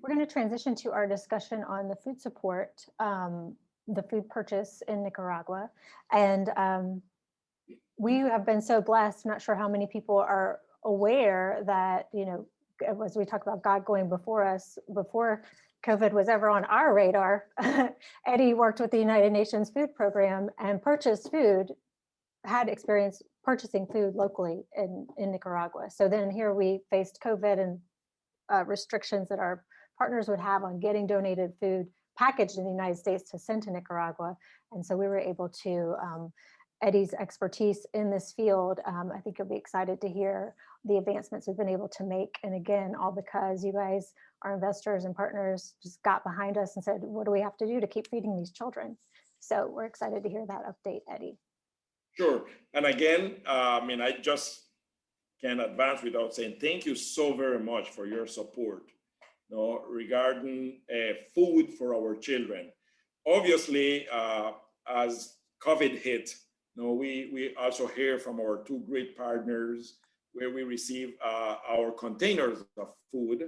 We're going to transition to our discussion on the food support, the food purchase in Nicaragua. And we have been so blessed, not sure how many people are aware that, you know, as we talk about God going before us, before COVID was ever on our radar, Eddie worked with the United Nations Food Program and purchased food, had experience purchasing food locally in Nicaragua. So then here we faced COVID and restrictions that our partners would have on getting donated food packaged in the United States to send to Nicaragua. And so we were able to, Eddie's expertise in this field, I think you'll be excited to hear the advancements we've been able to make. And again, all because you guys, our investors and partners, just got behind us and said, what do we have to do to keep feeding these children? So we're excited to hear that update, Eddie. Sure. And again, I just can't advance without saying thank you so very much for your support, you know, regarding food for our children. Obviously, as COVID hit, you know, we also hear from our two great partners where we receive our containers of food,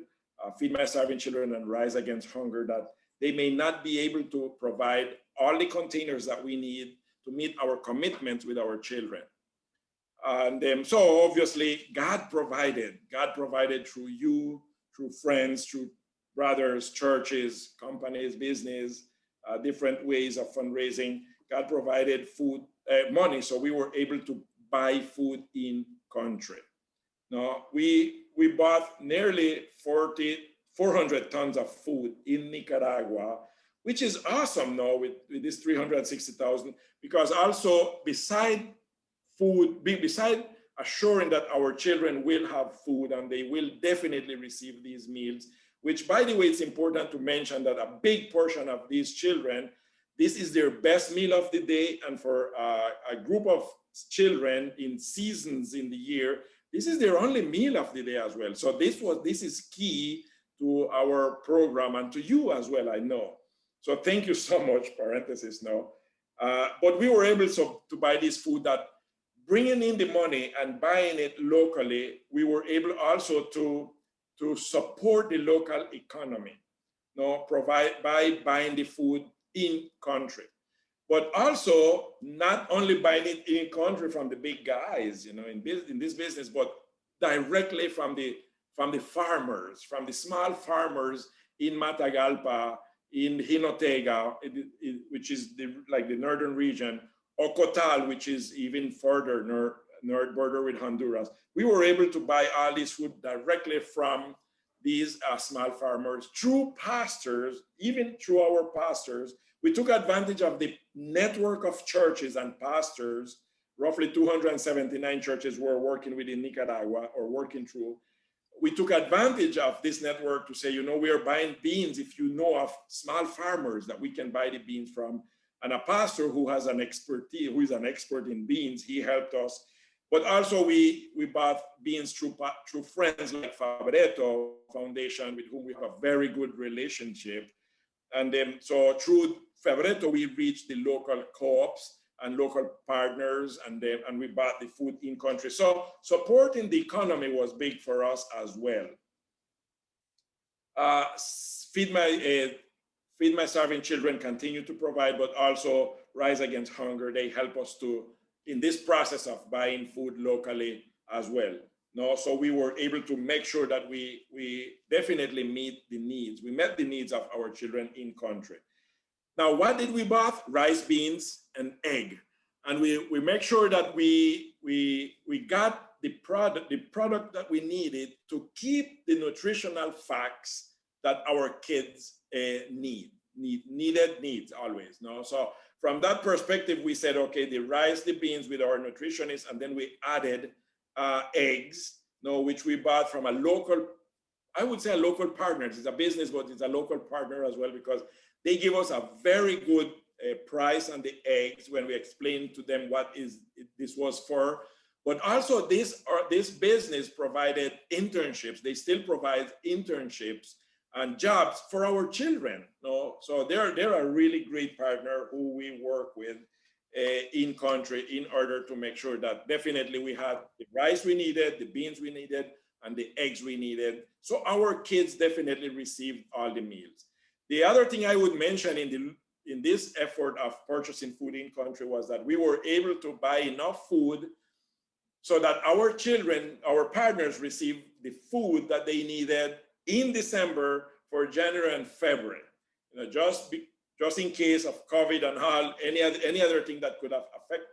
Feed My Starving Children and Rise Against Hunger, that they may not be able to provide all the containers that we need to meet our commitments with our children. And so obviously God provided through you, through friends, through brothers, churches, companies, business, different ways of fundraising. God provided food, money, so we were able to buy food in country. Now, we bought nearly 400 tons of food in Nicaragua, which is awesome now with this 360,000, because also beside assuring that our children will have food and they will definitely receive these meals, which, by the way, it's important to mention that a big portion of these children, this is their best meal of the day. And for a group of children in seasons in the year, this is their only meal of the day as well. So this is key to our program and to you as well, I know. So thank you so much, parenthesis now. But we were able to buy this food, that bringing in the money and buying it locally, we were able also to support the local economy, you know, by buying the food in country. But also not only buying it in country from the big guys, you know, in this business, but directly from the farmers, from the small farmers in Matagalpa, in Jinotega, which is like the northern region, or Cotal, which is even further north border with Honduras. We were able to buy all this food directly from these small farmers through pastors, even through our pastors. We took advantage of the network of churches and pastors. Roughly 279 churches were working within Nicaragua or working through. We took advantage of this network to say, you know, we are buying beans. If you know of small farmers that we can buy the beans from, and a pastor who has an expertise, who is an expert in beans, he helped us. But also we bought beans through friends like Fabretto Foundation, with whom we have a very good relationship. And then so through Fabretto, we reached the local co-ops and local partners, and we bought the food in country. So supporting the economy was big for us as well. Feed My Starving Children continue to provide, but also Rise Against Hunger, they help us to, in this process of buying food locally as well. No, so we were able to make sure that we definitely meet the needs. We met the needs of our children in country. Now, what did we buy? Rice, beans, and egg. And we make sure that we got the product that we needed to keep the nutritional facts that our kids needs always. No? So from that perspective, we said, okay, the rice, the beans with our nutritionists, and then we added eggs, no, which we bought from a local, I would say a local partner. It's a business, but it's a local partner as well, because they give us a very good price on the eggs when we explain to them what this was for. But also this business provided internships. They still provide internships and jobs for our children. No? So they're a really great partner who we work with in country in order to make sure that definitely we had the rice we needed, the beans we needed, and the eggs we needed. So our kids definitely received all the meals. The other thing I would mention in this effort of purchasing food in country was that we were able to buy enough food so that our children, our partners, received the food that they needed in December for January and February. You know, just in case of COVID and all, any other thing that could have affected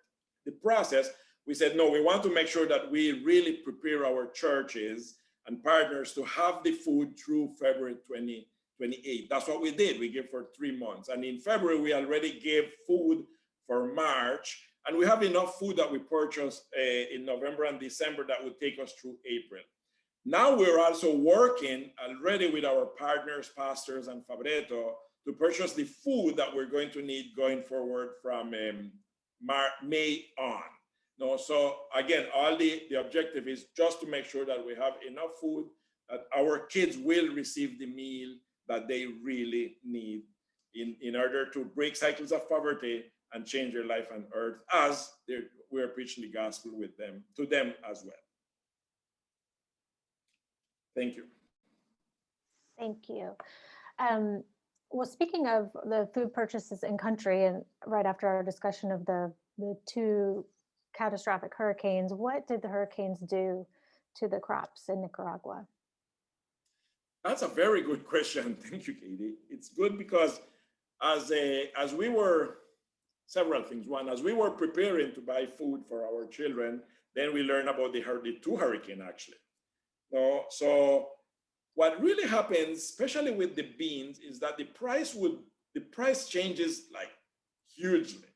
the process, we said, no, we want to make sure that we really prepare our churches and partners to have the food through February 2028. That's what we did. We gave for 3 months. And in February, we already gave food for March. And we have enough food that we purchased in November and December that would take us through April. Now we're also working already with our partners, pastors, and Fabretto to purchase the food that we're going to need going forward from May on. No, so again, all the objective is just to make sure that we have enough food, that our kids will receive the meal that they really need in order to break cycles of poverty and change their life on earth as we're preaching the gospel with them, to them as well. Thank you. Thank you. Well, speaking of the food purchases in country, and right after our discussion of the two catastrophic hurricanes, what did the hurricanes do to the crops in Nicaragua? That's a very good question. Thank you, Katie. It's good because as we were, several things. One, as we were preparing to buy food for our children, then we learned about the two hurricanes actually. So what really happens, especially with the beans, is that the price changes like hugely.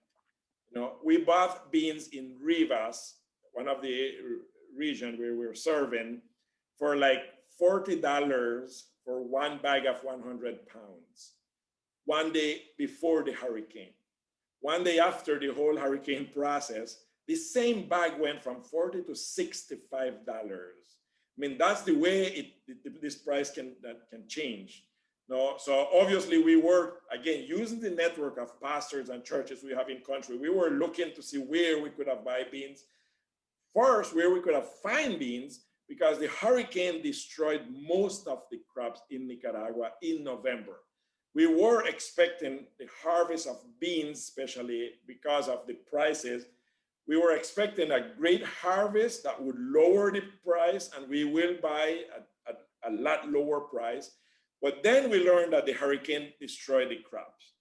You know, we bought beans in Rivas, one of the region where we're serving, for like $40 for one bag of 100 pounds, one day before the hurricane. One day after the whole hurricane process, the same bag went from $40 to $65. I mean, that's the way this price can change. No, so obviously we were, again, using the network of pastors and churches we have in country, we were looking to see where we could have buy beans. First, where we could have find beans, because the hurricane destroyed most of the crops in Nicaragua in November. We were expecting the harvest of beans, especially because of the prices. We were expecting a great harvest that would lower the price, and we will buy at a lot lower price. But then we learned that the hurricane destroyed the crops.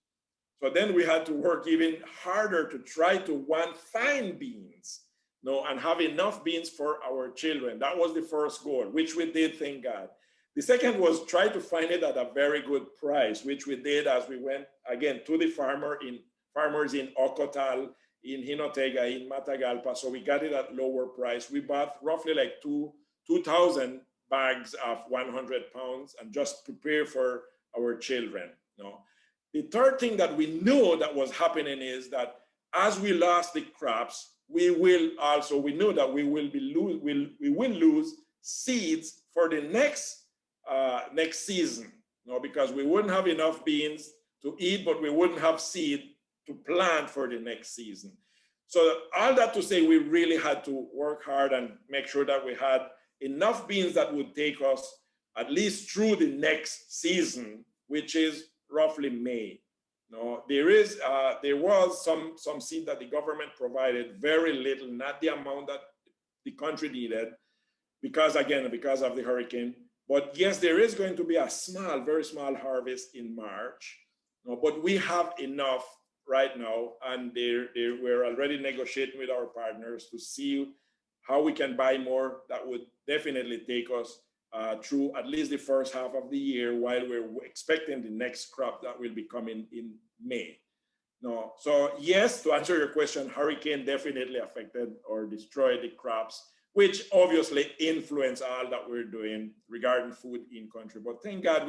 So then we had to work even harder to try to find beans, and have enough beans for our children. That was the first goal, which we did, thank God. The second was try to find it at a very good price, which we did as we went again to the farmers in Ocotal, in Jinotega, in Matagalpa. So we got it at lower price. We bought roughly like 2,000 bags of 100 pounds and just prepare for our children. The third thing that we knew that was happening is that as we lost the crops, we knew that we will lose seeds for the next season, because we wouldn't have enough beans to eat, but we wouldn't have seed to plant for the next season. So all that to say, we really had to work hard and make sure that we had enough beans that would take us at least through the next season, which is roughly May. There was some seed that the government provided, very little, not the amount that the country needed, because of the hurricane. But yes, there is going to be a very small harvest in March, but we have enough right now, and we're already negotiating with our partners to see how we can buy more. That would definitely take us through at least the first half of the year, while we're expecting the next crop that will be coming in May. So yes, to answer your question, hurricane definitely affected or destroyed the crops, which obviously influence all that we're doing regarding food in country. But thank God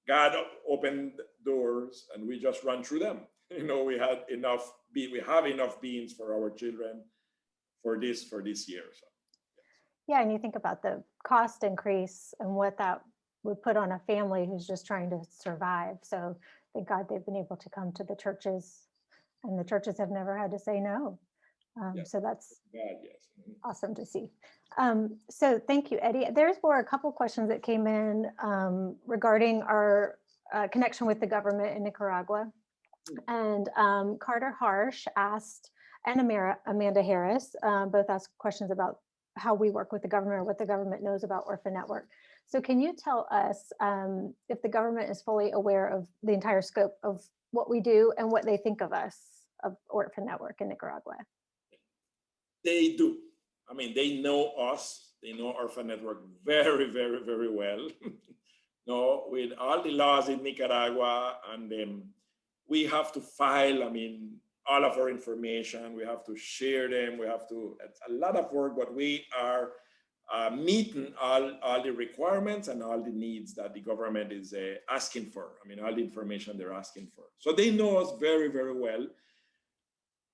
God opened doors and we just run through them. We have enough beans for our children for this year. So. Yeah, and you think about the cost increase and what that would put on a family who's just trying to survive. So thank God they've been able to come to the churches, and the churches have never had to say no. Yeah. So that's God, yes. awesome to see. So thank you, Eddie. There's were a couple questions that came in regarding our connection with the government in Nicaragua. And Carter Harsh asked, and Amanda Harris both asked questions about how we work with the government or what the government knows about Orphan Network. So can you tell us if the government is fully aware of the entire scope of what we do and what they think of us, of Orphan Network in Nicaragua? They do. I mean, they know us. They know Orphan Network very, very, very well. No, with all the laws in Nicaragua, and we have to file, I mean, all of our information. We have to share them. We have to, it's a lot of work, but we are meeting all the requirements and all the needs that the government is asking for. I mean, all the information they're asking for. So they know us very, very well.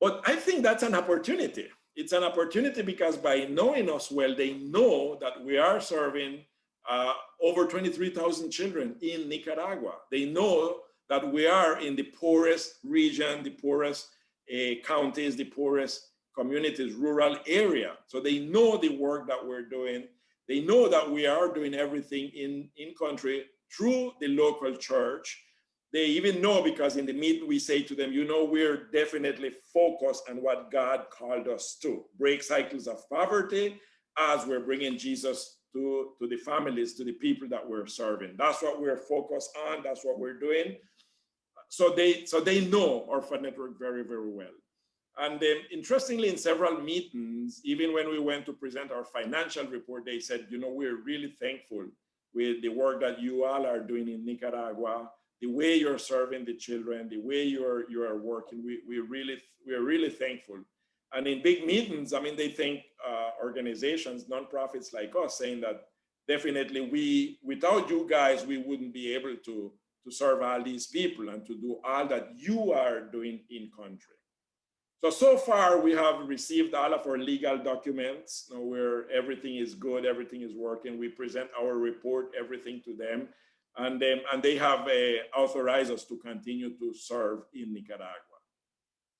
But I think that's an opportunity. It's an opportunity because by knowing us well, they know that we are serving over 23,000 children in Nicaragua. They know that we are in the poorest region, the poorest counties, the poorest communities, rural area. So they know the work that we're doing. They know that we are doing everything in country through the local church. They even know because in the meeting we say to them, you know, we're definitely focused on what God called us to, break cycles of poverty as we're bringing Jesus to the families, to the people that we're serving. That's what we're focused on. That's what we're doing. So they know Orphan Network very, very well. And interestingly, in several meetings, even when we went to present our financial report, they said, you know, we're really thankful with the work that you all are doing in Nicaragua, the way you're serving the children, the way you are working. We're really thankful. And in big meetings, I mean, they thank organizations, nonprofits like us, saying that definitely without you guys, we wouldn't be able to serve all these people and to do all that you are doing in country. So far we have received all of our legal documents, you know, where everything is good, everything is working. We present our report, everything to them, and they have authorized us to continue to serve in Nicaragua.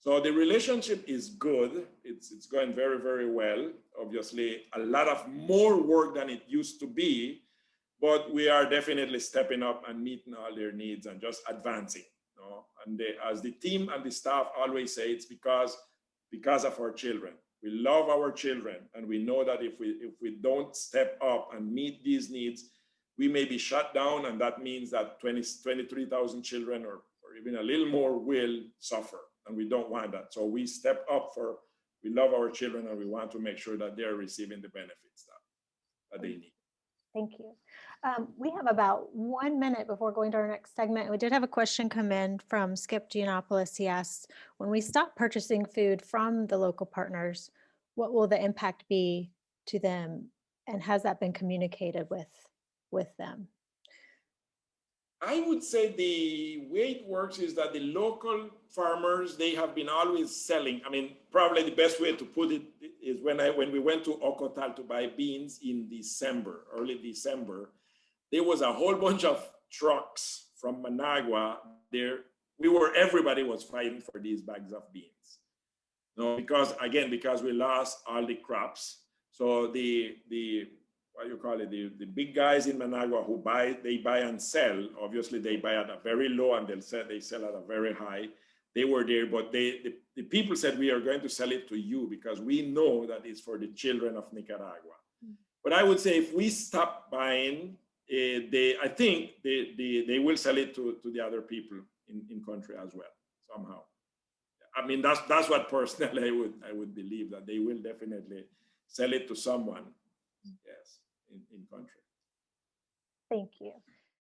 So the relationship is good. It's going very, very well. Obviously, a lot of more work than it used to be, but we are definitely stepping up and meeting all their needs and just advancing. You know? And as the team and the staff always say, it's because of our children. We love our children, and we know that if we don't step up and meet these needs, we may be shut down, and that means that 23,000 children or even a little more will suffer, and we don't want that. So we step up we love our children, and we want to make sure that they're receiving the benefits that they need. Thank you. We have about 1 minute before going to our next segment. We did have a question come in from Skip Giannopoulos. He asked, when we stop purchasing food from the local partners, what will the impact be to them? And has that been communicated with them? I would say the way it works is that the local farmers, they have been always selling. I mean, probably the best way to put it is when we went to Ocotal to buy beans in December, early December, there was a whole bunch of trucks from Managua there. Everybody was fighting for these bags of beans. No, because we lost all the crops. So the big guys in Managua who they buy and sell, obviously they buy at a very low and they sell at a very high. They were there, but the people said, we are going to sell it to you because we know that it's for the children of Nicaragua. But I would say if we stop buying, I think they will sell it to the other people in country as well, somehow. I mean, that's what personally I would believe, that they will definitely sell it to someone, yes, in country. Thank you.